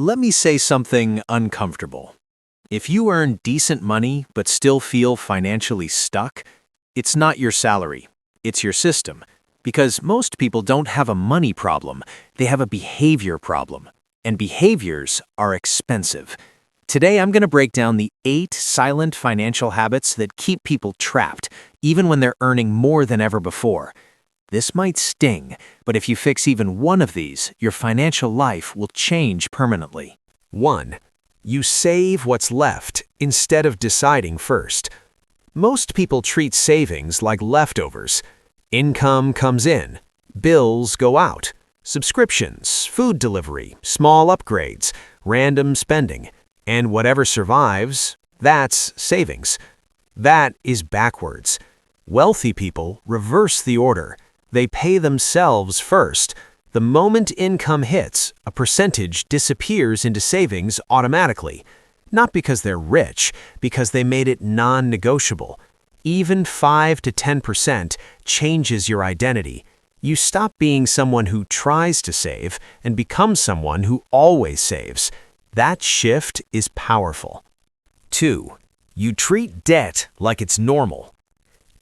Let me say something uncomfortable. If you earn decent money but still feel financially stuck, it's not your salary, it's your system. Because most people don't have a money problem, they have a behavior problem. And behaviors are expensive. Today I'm going to break down the 8 silent financial habits that keep people trapped, even when they're earning more than ever before. This might sting, but if you fix even one of these, your financial life will change permanently. 1. You save what's left instead of deciding first. Most people treat savings like leftovers. Income comes in, bills go out, subscriptions, food delivery, small upgrades, random spending, and whatever survives, that's savings. That is backwards. Wealthy people reverse the order. They pay themselves first. The moment income hits, a percentage disappears into savings automatically. Not because they're rich, because they made it non-negotiable. Even 5 to 10% changes your identity. You stop being someone who tries to save and become someone who always saves. That shift is powerful. 2. You treat debt like it's normal.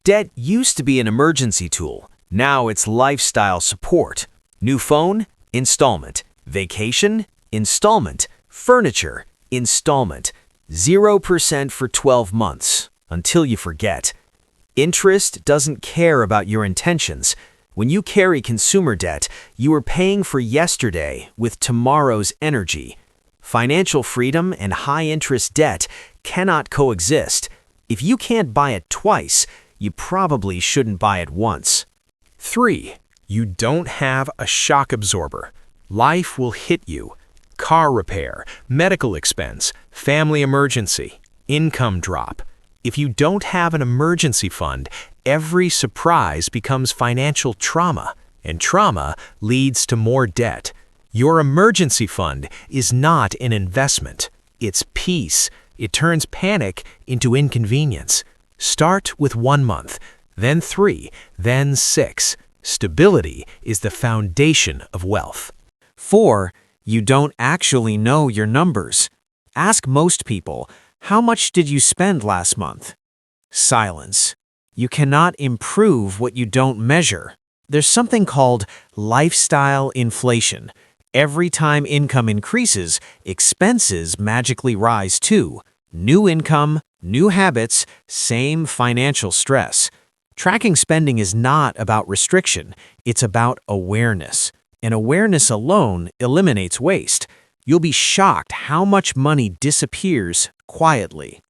Debt used to be an emergency tool. Now it's lifestyle support. New phone? Installment. Vacation? Installment. Furniture? Installment. 0% for 12 months, until you forget. Interest doesn't care about your intentions. When you carry consumer debt, you are paying for yesterday with tomorrow's energy. Financial freedom and high-interest debt cannot coexist. If you can't buy it twice, you probably shouldn't buy it once. 3. You don't have a shock absorber. Life will hit you. Car repair, medical expense, family emergency, income drop. If you don't have an emergency fund, every surprise becomes financial trauma, and trauma leads to more debt. Your emergency fund is not an investment. It's peace. It turns panic into inconvenience. Start with 1 month, then 3, then 6. Stability is the foundation of wealth. 4. You don't actually know your numbers. Ask most people, how much did you spend last month? Silence. You cannot improve what you don't measure. There's something called lifestyle inflation. Every time income increases, expenses magically rise too. New income, new habits, same financial stress. Tracking spending is not about restriction, it's about awareness. And awareness alone eliminates waste. You'll be shocked how much money disappears quietly.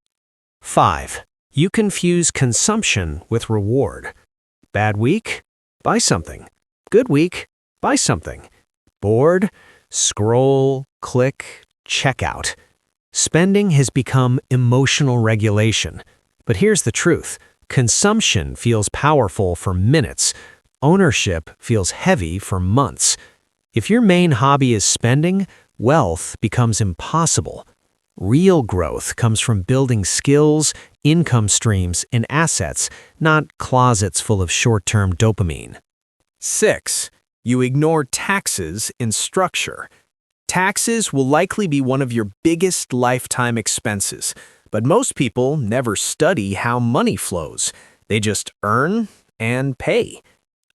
5. You confuse consumption with reward. Bad week? Buy something. Good week? Buy something. Bored? Scroll, click, check out. Spending has become emotional regulation. But here's the truth. Consumption feels powerful for minutes. Ownership feels heavy for months. If your main hobby is spending, wealth becomes impossible. Real growth comes from building skills, income streams, and assets, not closets full of short-term dopamine. 6. You ignore taxes and structure. Taxes will likely be one of your biggest lifetime expenses, but most people never study how money flows. They just earn and pay.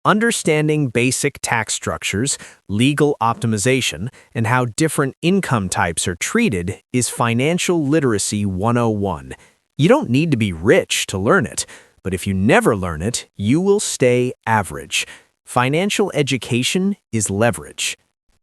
Understanding basic tax structures, legal optimization, and how different income types are treated is Financial Literacy 101. You don't need to be rich to learn it, but if you never learn it, you will stay average. Financial education is leverage.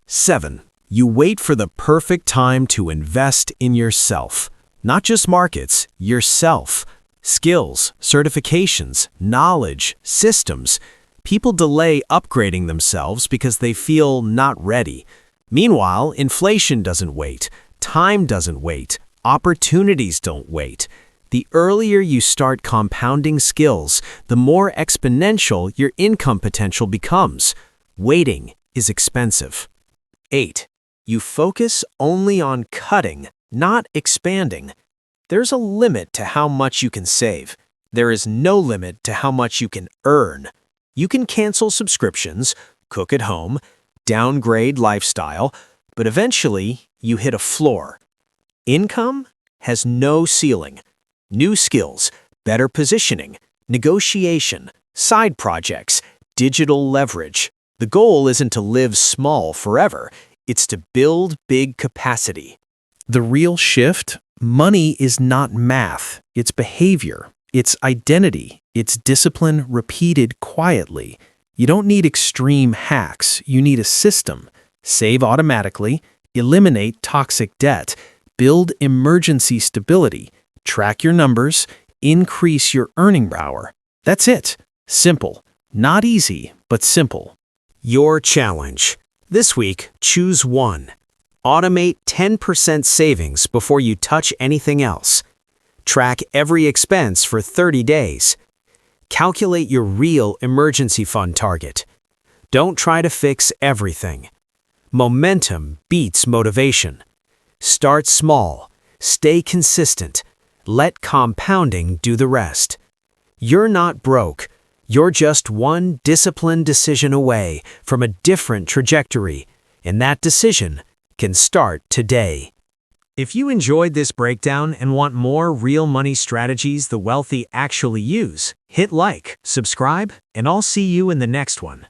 7. You wait for the perfect time to invest in yourself. Not just markets, yourself. Skills, certifications, knowledge, systems. People delay upgrading themselves because they feel not ready. Meanwhile, inflation doesn't wait, time doesn't wait, opportunities don't wait. The earlier you start compounding skills, the more exponential your income potential becomes. Waiting is expensive. 8. You focus only on cutting, not expanding. There's a limit to how much you can save. There is no limit to how much you can earn. You can cancel subscriptions, cook at home, downgrade lifestyle, but eventually you hit a floor. Income has no ceiling. New skills, better positioning, negotiation, side projects, digital leverage. The goal isn't to live small forever, it's to build big capacity. The real shift? Money is not math. It's behavior. It's identity. It's discipline repeated quietly. You don't need extreme hacks. You need a system. Save automatically, eliminate toxic debt, build emergency stability, track your numbers, increase your earning power. That's it. Simple. Not easy, but simple. Your challenge. This week, choose one. Automate 10% savings before you touch anything else. Track every expense for 30 days. Calculate your real emergency fund target. Don't try to fix everything. Momentum beats motivation. Start small. Stay consistent. Let compounding do the rest. You're not broke. You're just one disciplined decision away from a different trajectory, and that decision can start today. If you enjoyed this breakdown and want more real money strategies the wealthy actually use, hit like, subscribe, and I'll see you in the next one.